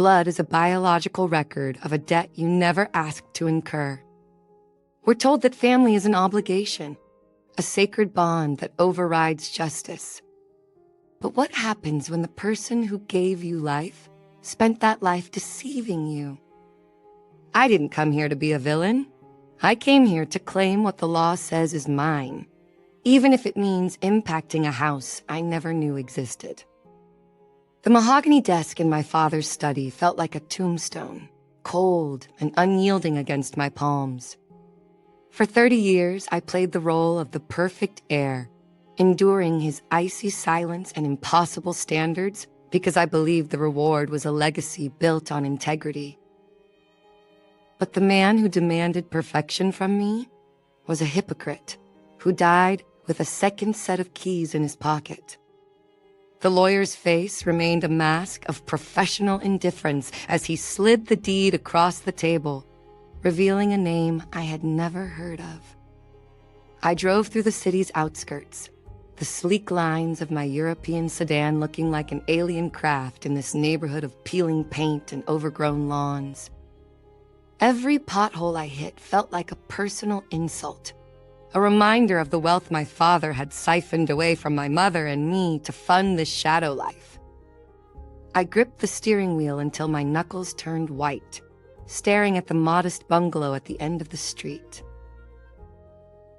blood is a biological record of a debt you never asked to incur. We're told that family is an obligation, a sacred bond that overrides justice. But what happens when the person who gave you life spent that life deceiving you? I didn't come here to be a villain. I came here to claim what the law says is mine, even if it means impacting a house I never knew existed. The mahogany desk in my father's study felt like a tombstone, cold and unyielding against my palms. For 30 years, I played the role of the perfect heir, enduring his icy silence and impossible standards because I believed the reward was a legacy built on integrity. But the man who demanded perfection from me was a hypocrite who died with a second set of keys in his pocket. The lawyer's face remained a mask of professional indifference as he slid the deed across the table, revealing a name I had never heard of. I drove through the city's outskirts, the sleek lines of my European sedan looking like an alien craft in this neighborhood of peeling paint and overgrown lawns. Every pothole I hit felt like a personal insult, a reminder of the wealth my father had siphoned away from my mother and me to fund this shadow life. I gripped the steering wheel until my knuckles turned white, staring at the modest bungalow at the end of the street.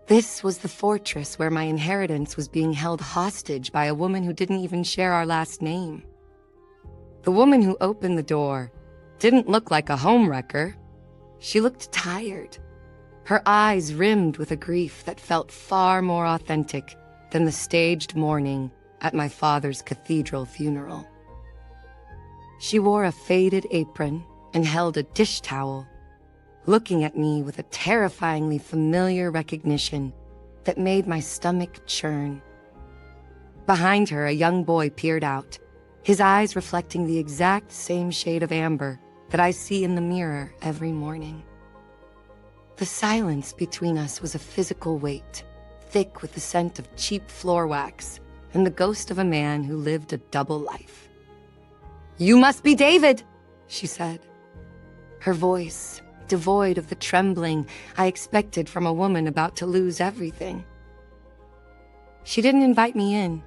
This was the fortress where my inheritance was being held hostage by a woman who didn't even share our last name. The woman who opened the door didn't look like a homewrecker. She looked tired, her eyes rimmed with a grief that felt far more authentic than the staged mourning at my father's cathedral funeral. She wore a faded apron and held a dish towel, looking at me with a terrifyingly familiar recognition that made my stomach churn. Behind her, a young boy peered out, his eyes reflecting the exact same shade of amber that I see in the mirror every morning. The silence between us was a physical weight, thick with the scent of cheap floor wax and the ghost of a man who lived a double life. "You must be David," she said. Her voice, devoid of the trembling I expected from a woman about to lose everything. She didn't invite me in,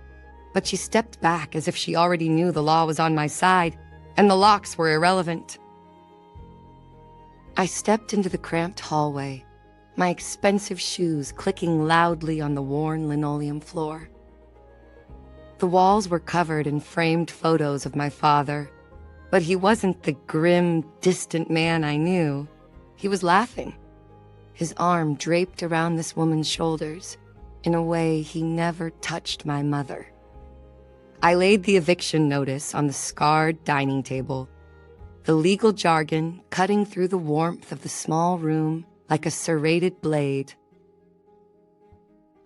but she stepped back as if she already knew the law was on my side and the locks were irrelevant. I stepped into the cramped hallway, my expensive shoes clicking loudly on the worn linoleum floor. The walls were covered in framed photos of my father, but he wasn't the grim, distant man I knew. He was laughing, his arm draped around this woman's shoulders in a way he never touched my mother. I laid the eviction notice on the scarred dining table, the legal jargon cutting through the warmth of the small room like a serrated blade.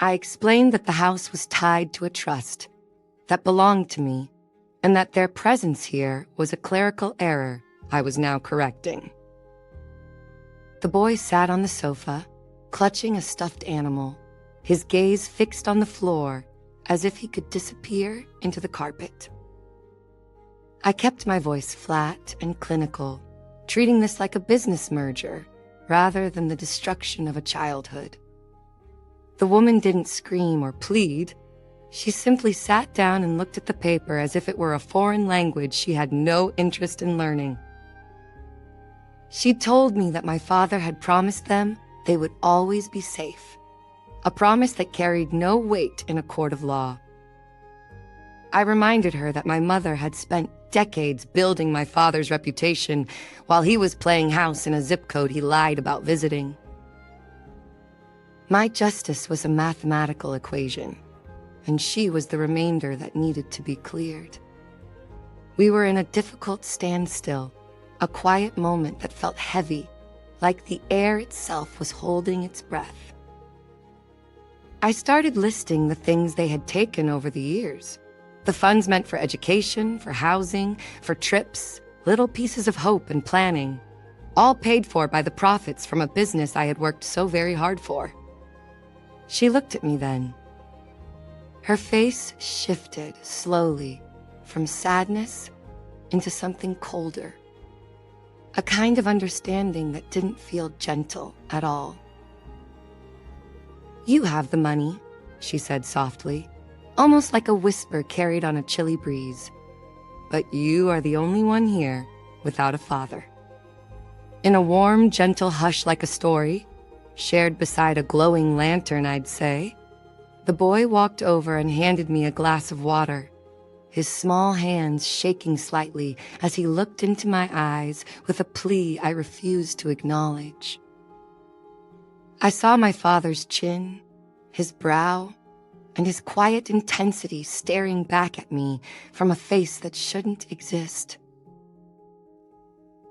I explained that the house was tied to a trust that belonged to me, and that their presence here was a clerical error I was now correcting. The boy sat on the sofa, clutching a stuffed animal, his gaze fixed on the floor as if he could disappear into the carpet. I kept my voice flat and clinical, treating this like a business merger rather than the destruction of a childhood. The woman didn't scream or plead. She simply sat down and looked at the paper as if it were a foreign language she had no interest in learning. She told me that my father had promised them they would always be safe, a promise that carried no weight in a court of law. I reminded her that my mother had spent decades building my father's reputation while he was playing house in a zip code he lied about visiting. My justice was a mathematical equation, and she was the remainder that needed to be cleared. We were in a difficult standstill, a quiet moment that felt heavy, like the air itself was holding its breath. I started listing the things they had taken over the years. The funds meant for education, for housing, for trips, little pieces of hope and planning, all paid for by the profits from a business I had worked so very hard for. She looked at me then. Her face shifted slowly from sadness into something colder, a kind of understanding that didn't feel gentle at all. "You have the money," she said softly, almost like a whisper carried on a chilly breeze. "But you are the only one here without a father." In a warm, gentle hush like a story, shared beside a glowing lantern, I'd say, the boy walked over and handed me a glass of water, his small hands shaking slightly as he looked into my eyes with a plea I refused to acknowledge. I saw my father's chin, his brow, and his quiet intensity staring back at me from a face that shouldn't exist.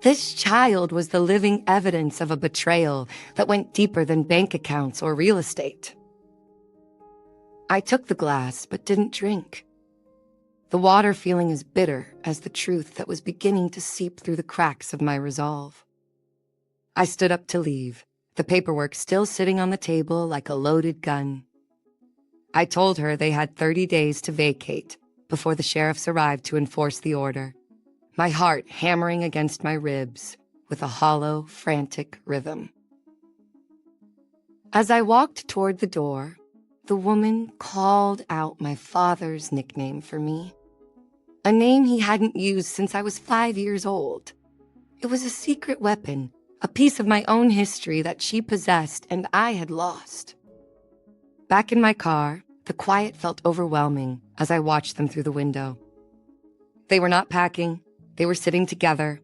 This child was the living evidence of a betrayal that went deeper than bank accounts or real estate. I took the glass but didn't drink, the water feeling as bitter as the truth that was beginning to seep through the cracks of my resolve. I stood up to leave, the paperwork still sitting on the table like a loaded gun. I told her they had 30 days to vacate before the sheriffs arrived to enforce the order, my heart hammering against my ribs with a hollow, frantic rhythm. As I walked toward the door, the woman called out my father's nickname for me, a name he hadn't used since I was 5 years old. It was a secret weapon, a piece of my own history that she possessed and I had lost. Back in my car, the quiet felt overwhelming as I watched them through the window. They were not packing. They were sitting together,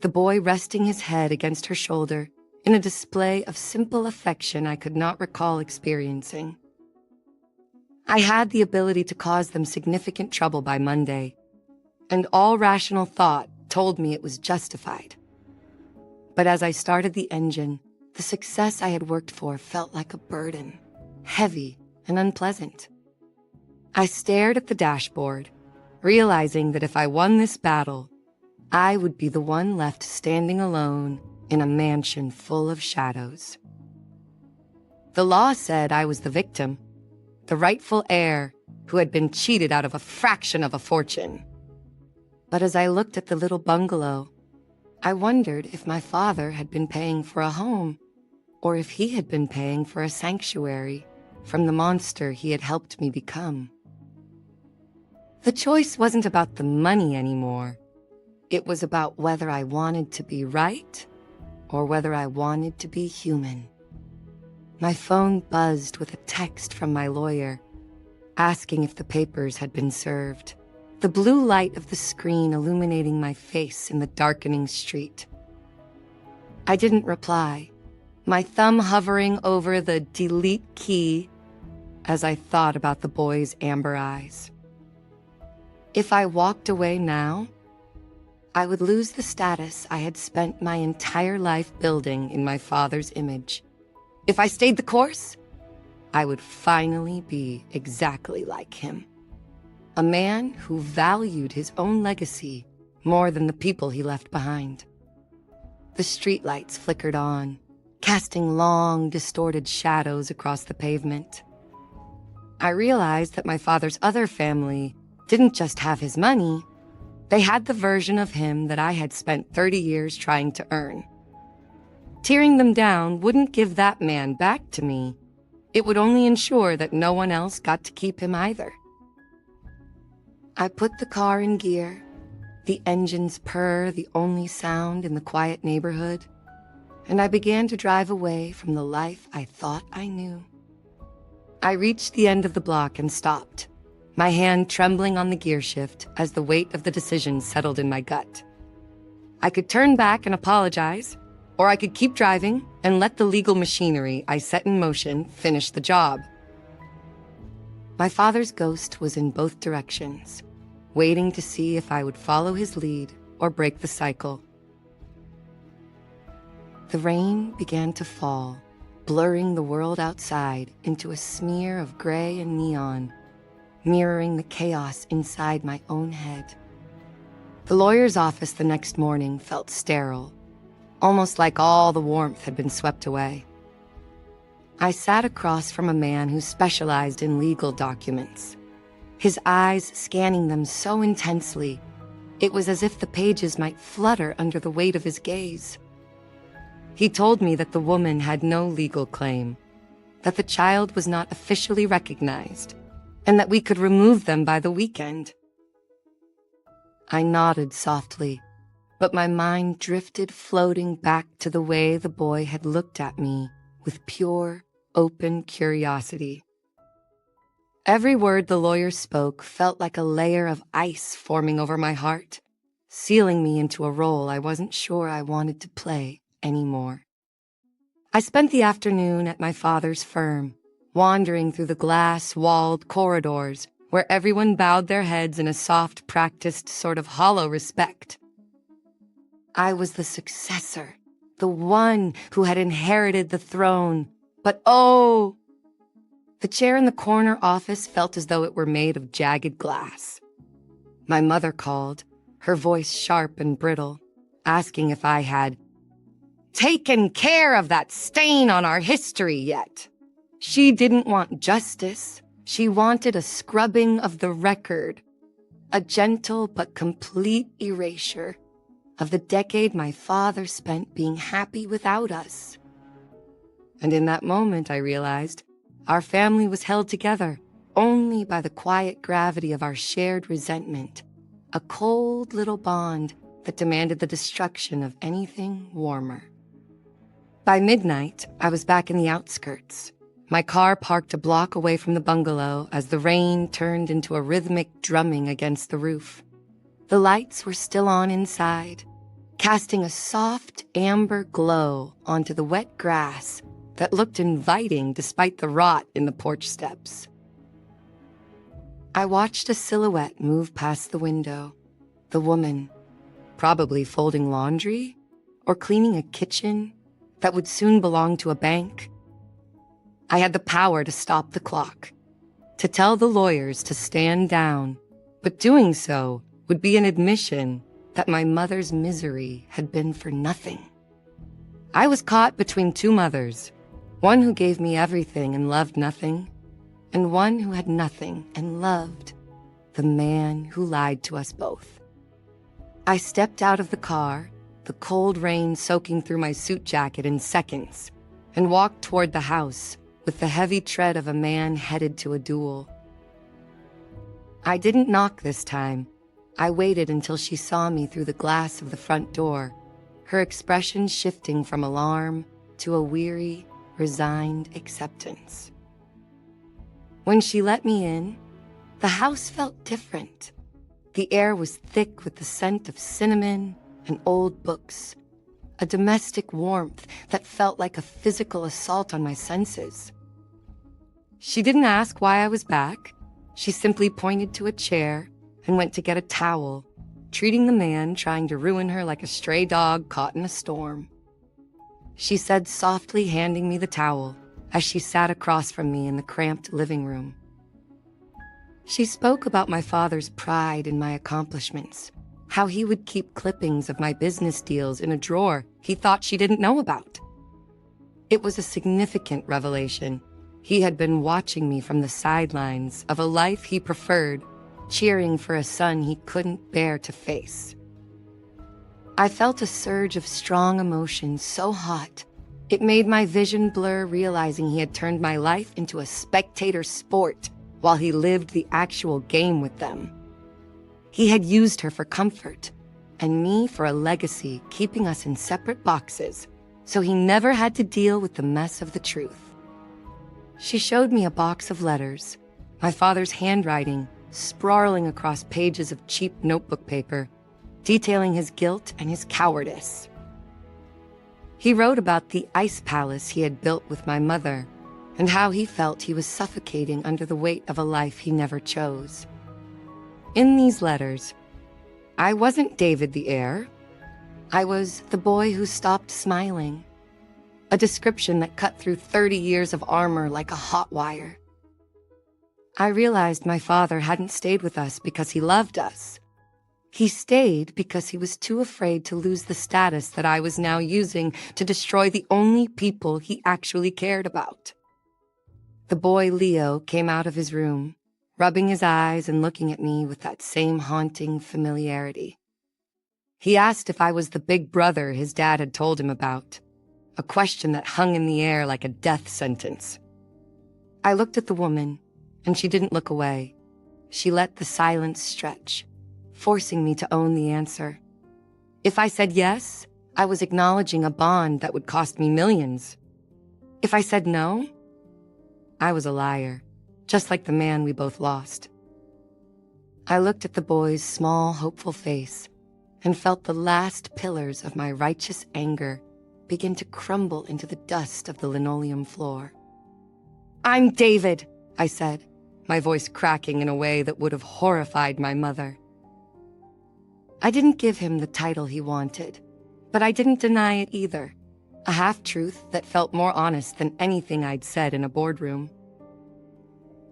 the boy resting his head against her shoulder in a display of simple affection I could not recall experiencing. I had the ability to cause them significant trouble by Monday, and all rational thought told me it was justified. But as I started the engine, the success I had worked for felt like a burden, heavy and unpleasant. I stared at the dashboard, realizing that if I won this battle, I would be the one left standing alone in a mansion full of shadows. The law said I was the victim, the rightful heir who had been cheated out of a fraction of a fortune. But as I looked at the little bungalow, I wondered if my father had been paying for a home, or if he had been paying for a sanctuary from the monster he had helped me become. The choice wasn't about the money anymore. It was about whether I wanted to be right or whether I wanted to be human. My phone buzzed with a text from my lawyer, asking if the papers had been served, the blue light of the screen illuminating my face in the darkening street. I didn't reply, my thumb hovering over the delete key as I thought about the boy's amber eyes. If I walked away now, I would lose the status I had spent my entire life building in my father's image. If I stayed the course, I would finally be exactly like him. A man who valued his own legacy more than the people he left behind. The streetlights flickered on, casting long, distorted shadows across the pavement. I realized that my father's other family didn't just have his money, they had the version of him that I had spent 30 years trying to earn. Tearing them down wouldn't give that man back to me. It would only ensure that no one else got to keep him either. I put the car in gear, the engine's purr the only sound in the quiet neighborhood, and I began to drive away from the life I thought I knew. I reached the end of the block and stopped, my hand trembling on the gear shift as the weight of the decision settled in my gut. I could turn back and apologize, or I could keep driving and let the legal machinery I set in motion finish the job. My father's ghost was in both directions, waiting to see if I would follow his lead or break the cycle. The rain began to fall, blurring the world outside into a smear of gray and neon, mirroring the chaos inside my own head. The lawyer's office the next morning felt sterile, almost like all the warmth had been swept away. I sat across from a man who specialized in legal documents, his eyes scanning them so intensely It was as if the pages might flutter under the weight of his gaze. He told me that the woman had no legal claim, that the child was not officially recognized, and that we could remove them by the weekend. I nodded softly, but my mind drifted floating back to the way the boy had looked at me with pure, open curiosity. Every word the lawyer spoke felt like a layer of ice forming over my heart, sealing me into a role I wasn't sure I wanted to play anymore. I spent the afternoon at my father's firm, wandering through the glass-walled corridors where everyone bowed their heads in a soft, practiced sort of hollow respect. I was the successor, the one who had inherited the throne, but oh! The chair in the corner office felt as though it were made of jagged glass. My mother called, her voice sharp and brittle, asking if I had taken care of that stain on our history yet. She didn't want justice. She wanted a scrubbing of the record, a gentle but complete erasure of the decade my father spent being happy without us. And in that moment, I realized our family was held together only by the quiet gravity of our shared resentment, a cold little bond that demanded the destruction of anything warmer. By midnight, I was back in the outskirts, my car parked a block away from the bungalow as the rain turned into a rhythmic drumming against the roof. The lights were still on inside, casting a soft amber glow onto the wet grass that looked inviting despite the rot in the porch steps. I watched a silhouette move past the window. The woman, probably folding laundry or cleaning a kitchen that would soon belong to a bank. I had the power to stop the clock, to tell the lawyers to stand down, but doing so would be an admission that my mother's misery had been for nothing. I was caught between two mothers, one who gave me everything and loved nothing, and one who had nothing and loved the man who lied to us both. I stepped out of the car, the cold rain soaking through my suit jacket in seconds, and walked toward the house with the heavy tread of a man headed to a duel. I didn't knock this time. I waited until she saw me through the glass of the front door, her expression shifting from alarm to a weary, resigned acceptance. When she let me in, the house felt different. The air was thick with the scent of cinnamon and old books, a domestic warmth that felt like a physical assault on my senses. She didn't ask why I was back. She simply pointed to a chair and went to get a towel, treating the man trying to ruin her like a stray dog caught in a storm. She said softly, handing me the towel as she sat across from me in the cramped living room. She spoke about my father's pride in my accomplishments, how he would keep clippings of my business deals in a drawer he thought she didn't know about. It was a significant revelation. He had been watching me from the sidelines of a life he preferred, cheering for a son he couldn't bear to face. I felt a surge of strong emotion so hot, it made my vision blur, realizing he had turned my life into a spectator sport while he lived the actual game with them. He had used her for comfort, and me for a legacy, keeping us in separate boxes, so he never had to deal with the mess of the truth. She showed me a box of letters, my father's handwriting sprawling across pages of cheap notebook paper, detailing his guilt and his cowardice. He wrote about the ice palace he had built with my mother, and how he felt he was suffocating under the weight of a life he never chose. In these letters, I wasn't David the heir. I was the boy who stopped smiling, a description that cut through 30 years of armor like a hot wire. I realized my father hadn't stayed with us because he loved us. He stayed because he was too afraid to lose the status that I was now using to destroy the only people he actually cared about. The boy Leo came out of his room, rubbing his eyes and looking at me with that same haunting familiarity. He asked if I was the big brother his dad had told him about, a question that hung in the air like a death sentence. I looked at the woman, and she didn't look away. She let the silence stretch, forcing me to own the answer. If I said yes, I was acknowledging a bond that would cost me millions. If I said no, I was a liar, just like the man we both lost. I looked at the boy's small, hopeful face and felt the last pillars of my righteous anger begin to crumble into the dust of the linoleum floor. "I'm David," I said, my voice cracking in a way that would have horrified my mother. I didn't give him the title he wanted, but I didn't deny it either, a half-truth that felt more honest than anything I'd said in a boardroom.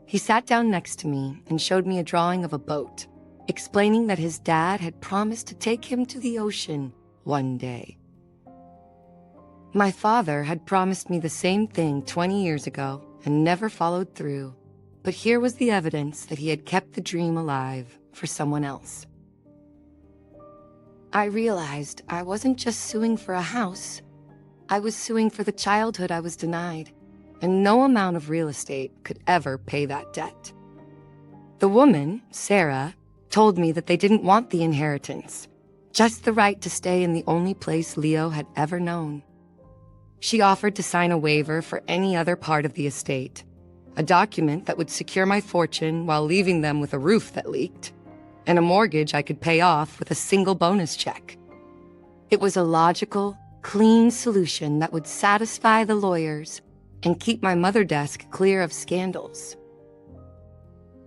He sat down next to me and showed me a drawing of a boat, explaining that his dad had promised to take him to the ocean one day. My father had promised me the same thing 20 years ago and never followed through, but here was the evidence that he had kept the dream alive for someone else. I realized I wasn't just suing for a house. I was suing for the childhood I was denied, and no amount of real estate could ever pay that debt. The woman, Sarah, told me that they didn't want the inheritance, just the right to stay in the only place Leo had ever known. She offered to sign a waiver for any other part of the estate, a document that would secure my fortune while leaving them with a roof that leaked, and a mortgage I could pay off with a single bonus check. It was a logical, clean solution that would satisfy the lawyers and keep my mother desk clear of scandals.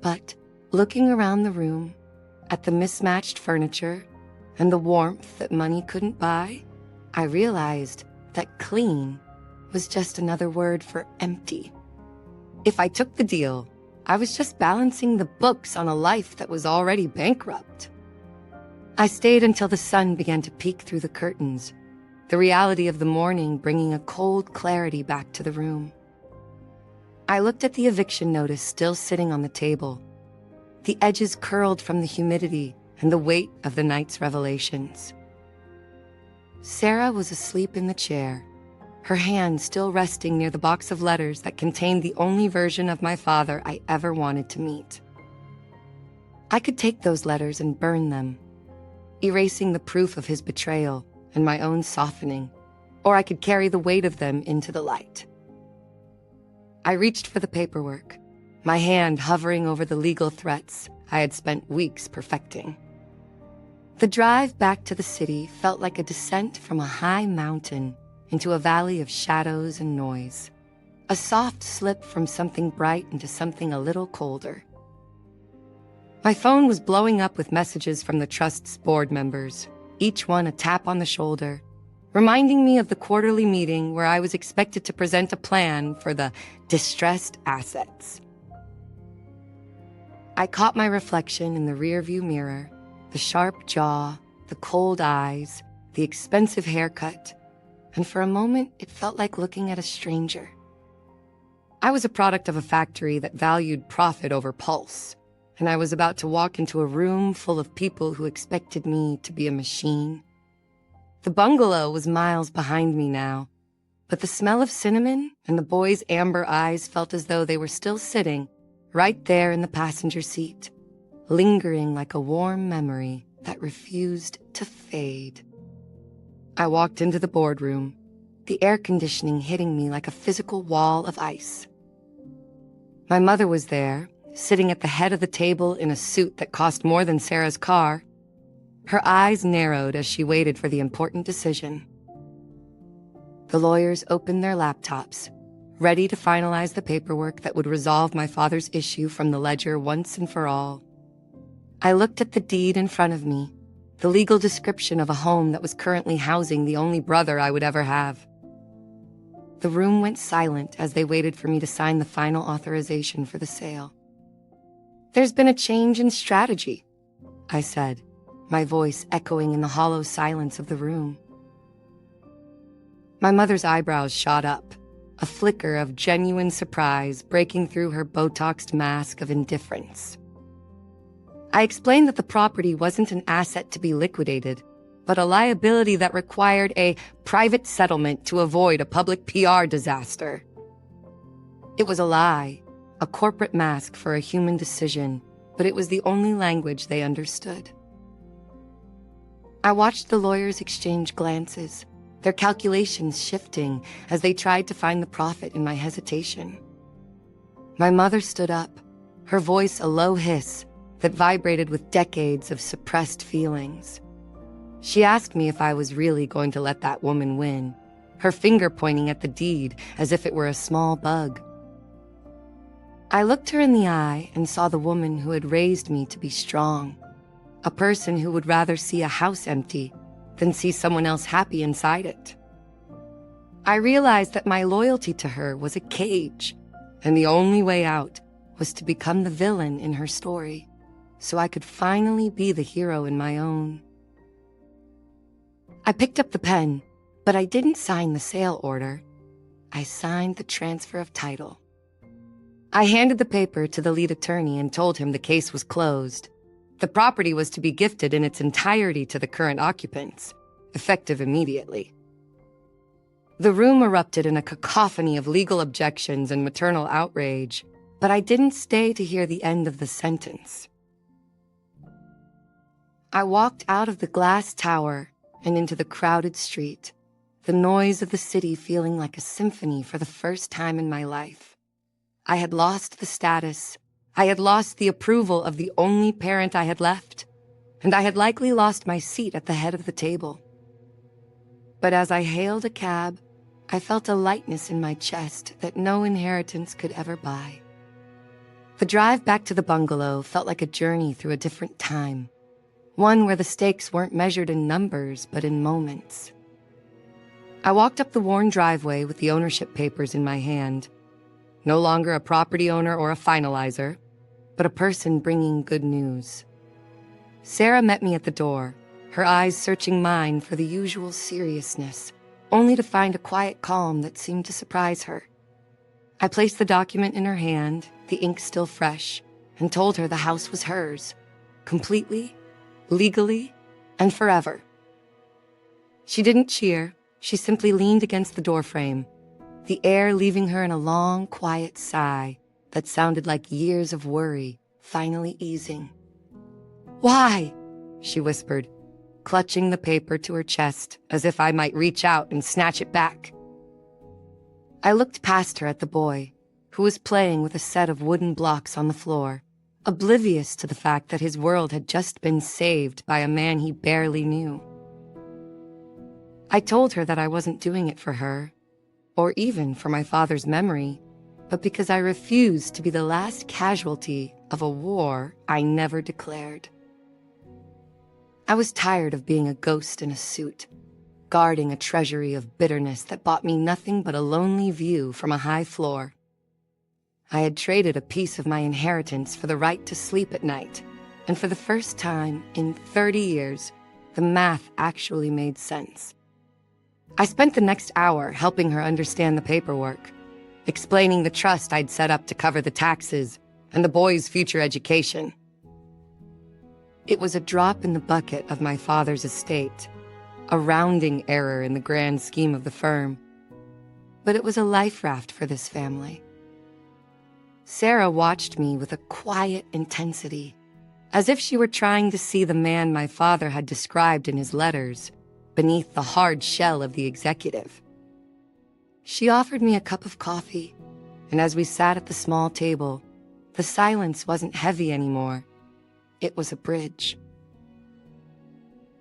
But looking around the room, at the mismatched furniture and the warmth that money couldn't buy, I realized that clean was just another word for empty. If I took the deal, I was just balancing the books on a life that was already bankrupt. I stayed until the sun began to peek through the curtains, the reality of the morning bringing a cold clarity back to the room. I looked at the eviction notice still sitting on the table, the edges curled from the humidity and the weight of the night's revelations. Sarah was asleep in the chair, her hand still resting near the box of letters that contained the only version of my father I ever wanted to meet. I could take those letters and burn them, erasing the proof of his betrayal and my own softening, or I could carry the weight of them into the light. I reached for the paperwork, my hand hovering over the legal threats I had spent weeks perfecting. The drive back to the city felt like a descent from a high mountain into a valley of shadows and noise, a soft slip from something bright into something a little colder. My phone was blowing up with messages from the trust's board members, each one a tap on the shoulder, reminding me of the quarterly meeting where I was expected to present a plan for the distressed assets. I caught my reflection in the rearview mirror, the sharp jaw, the cold eyes, the expensive haircut, and for a moment it felt like looking at a stranger. I was a product of a factory that valued profit over pulse, and I was about to walk into a room full of people who expected me to be a machine. The bungalow was miles behind me now, but the smell of cinnamon and the boy's amber eyes felt as though they were still sitting right there in the passenger seat, lingering like a warm memory that refused to fade. I walked into the boardroom, the air conditioning hitting me like a physical wall of ice. My mother was there, sitting at the head of the table in a suit that cost more than Sarah's car. Her eyes narrowed as she waited for the important decision. The lawyers opened their laptops, ready to finalize the paperwork that would resolve my father's issue from the ledger once and for all. I looked at the deed in front of me, the legal description of a home that was currently housing the only brother I would ever have. The room went silent as they waited for me to sign the final authorization for the sale. "There's been a change in strategy," I said, my voice echoing in the hollow silence of the room. My mother's eyebrows shot up, a flicker of genuine surprise breaking through her Botoxed mask of indifference. I explained that the property wasn't an asset to be liquidated, but a liability that required a private settlement to avoid a public PR disaster. It was a lie, a corporate mask for a human decision, but it was the only language they understood. I watched the lawyers exchange glances, their calculations shifting as they tried to find the profit in my hesitation. My mother stood up, her voice a low hiss that vibrated with decades of suppressed feelings. She asked me if I was really going to let that woman win, her finger pointing at the deed as if it were a small bug. I looked her in the eye and saw the woman who had raised me to be strong, a person who would rather see a house empty than see someone else happy inside it. I realized that my loyalty to her was a cage, and the only way out was to become the villain in her story, so I could finally be the hero in my own. I picked up the pen, but I didn't sign the sale order. I signed the transfer of title. I handed the paper to the lead attorney and told him the case was closed. The property was to be gifted in its entirety to the current occupants, effective immediately. The room erupted in a cacophony of legal objections and maternal outrage, but I didn't stay to hear the end of the sentence. I walked out of the glass tower and into the crowded street, the noise of the city feeling like a symphony for the first time in my life. I had lost the status. I had lost the approval of the only parent I had left, and I had likely lost my seat at the head of the table. But as I hailed a cab, I felt a lightness in my chest that no inheritance could ever buy. The drive back to the bungalow felt like a journey through a different time, one where the stakes weren't measured in numbers but in moments. I walked up the worn driveway with the ownership papers in my hand, no longer a property owner or a finalizer, but a person bringing good news. Sarah met me at the door, her eyes searching mine for the usual seriousness, only to find a quiet calm that seemed to surprise her. I placed the document in her hand, the ink still fresh, and told her the house was hers, completely, legally, and forever. She didn't cheer, she simply leaned against the doorframe, the air leaving her in a long, quiet sigh that sounded like years of worry finally easing. "Why?" she whispered, clutching the paper to her chest as if I might reach out and snatch it back. I looked past her at the boy, who was playing with a set of wooden blocks on the floor, oblivious to the fact that his world had just been saved by a man he barely knew. I told her that I wasn't doing it for her, or even for my father's memory, but because I refused to be the last casualty of a war I never declared. I was tired of being a ghost in a suit, guarding a treasury of bitterness that bought me nothing but a lonely view from a high floor. I had traded a piece of my inheritance for the right to sleep at night, and for the first time in 30 years, the math actually made sense. I spent the next hour helping her understand the paperwork, explaining the trust I'd set up to cover the taxes and the boy's future education. It was a drop in the bucket of my father's estate, a rounding error in the grand scheme of the firm, but it was a life raft for this family. Sarah watched me with a quiet intensity, as if she were trying to see the man my father had described in his letters beneath the hard shell of the executive. She offered me a cup of coffee, and as we sat at the small table, the silence wasn't heavy anymore. It was a bridge.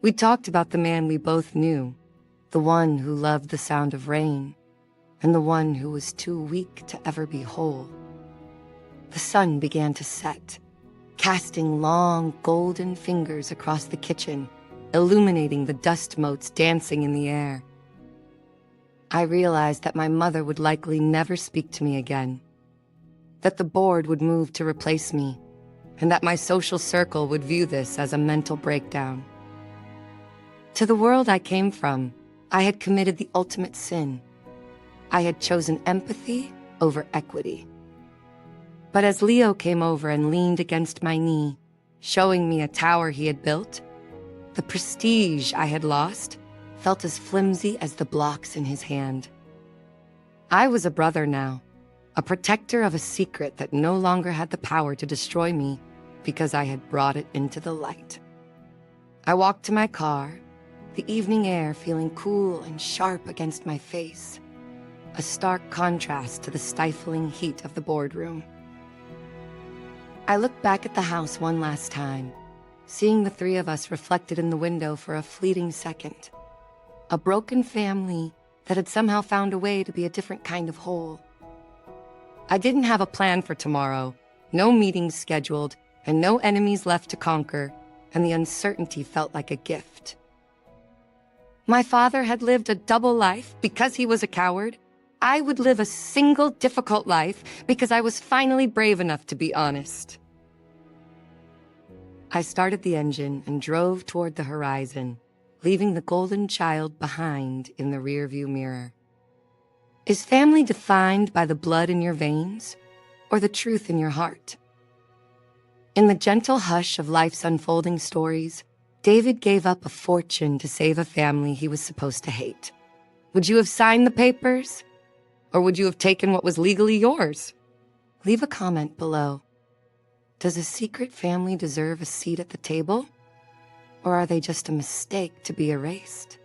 We talked about the man we both knew, the one who loved the sound of rain, and the one who was too weak to ever be whole. The sun began to set, casting long golden fingers across the kitchen, illuminating the dust motes dancing in the air. I realized that my mother would likely never speak to me again, that the board would move to replace me, and that my social circle would view this as a mental breakdown. To the world I came from, I had committed the ultimate sin. I had chosen empathy over equity. But as Leo came over and leaned against my knee, showing me a tower he had built, The prestige I had lost felt as flimsy as the blocks in his hand. I was a brother now, a protector of a secret that no longer had the power to destroy me because I had brought it into the light. I walked to my car, the evening air feeling cool and sharp against my face, a stark contrast to the stifling heat of the boardroom. I looked back at the house one last time, seeing the three of us reflected in the window for a fleeting second. A broken family that had somehow found a way to be a different kind of whole. I didn't have a plan for tomorrow, no meetings scheduled, and no enemies left to conquer, and the uncertainty felt like a gift. My father had lived a double life because he was a coward. I would live a single difficult life because I was finally brave enough to be honest. I started the engine and drove toward the horizon, leaving the golden child behind in the rearview mirror. Is family defined by the blood in your veins or the truth in your heart? In the gentle hush of life's unfolding stories, David gave up a fortune to save a family he was supposed to hate. Would you have signed the papers? Or would you have taken what was legally yours? Leave a comment below. Does a secret family deserve a seat at the table? Or are they just a mistake to be erased?